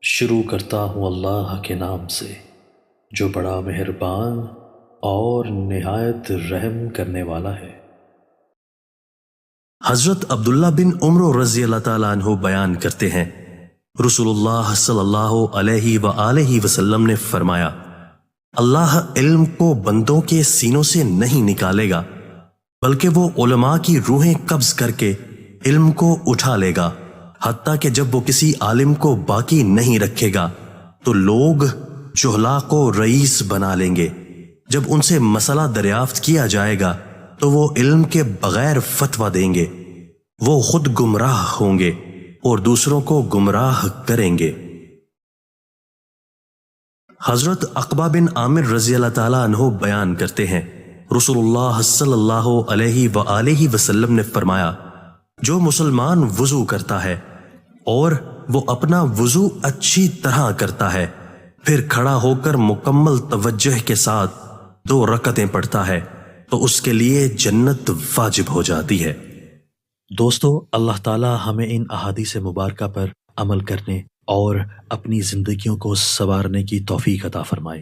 شروع کرتا ہوں اللہ کے نام سے جو بڑا مہربان اور نہایت رحم کرنے والا ہے۔ حضرت عبداللہ بن عمر رضی اللہ تعالیٰ عنہ بیان کرتے ہیں، رسول اللہ صلی اللہ علیہ وآلہ وسلم نے فرمایا، اللہ علم کو بندوں کے سینوں سے نہیں نکالے گا بلکہ وہ علماء کی روحیں قبض کر کے علم کو اٹھا لے گا، حتیٰ کہ جب وہ کسی عالم کو باقی نہیں رکھے گا تو لوگ جہلا کو رئیس بنا لیں گے۔ جب ان سے مسئلہ دریافت کیا جائے گا تو وہ علم کے بغیر فتویٰ دیں گے، وہ خود گمراہ ہوں گے اور دوسروں کو گمراہ کریں گے۔ حضرت عقبہ بن عامر رضی اللہ تعالیٰ عنہ بیان کرتے ہیں، رسول اللہ صلی اللہ علیہ وآلہ وسلم نے فرمایا، جو مسلمان وضو کرتا ہے اور وہ اپنا وضو اچھی طرح کرتا ہے پھر کھڑا ہو کر مکمل توجہ کے ساتھ 2 رکعتیں پڑھتا ہے تو اس کے لیے جنت واجب ہو جاتی ہے۔ دوستو، اللہ تعالی ہمیں ان احادیث مبارکہ پر عمل کرنے اور اپنی زندگیوں کو سنوارنے کی توفیق عطا فرمائے۔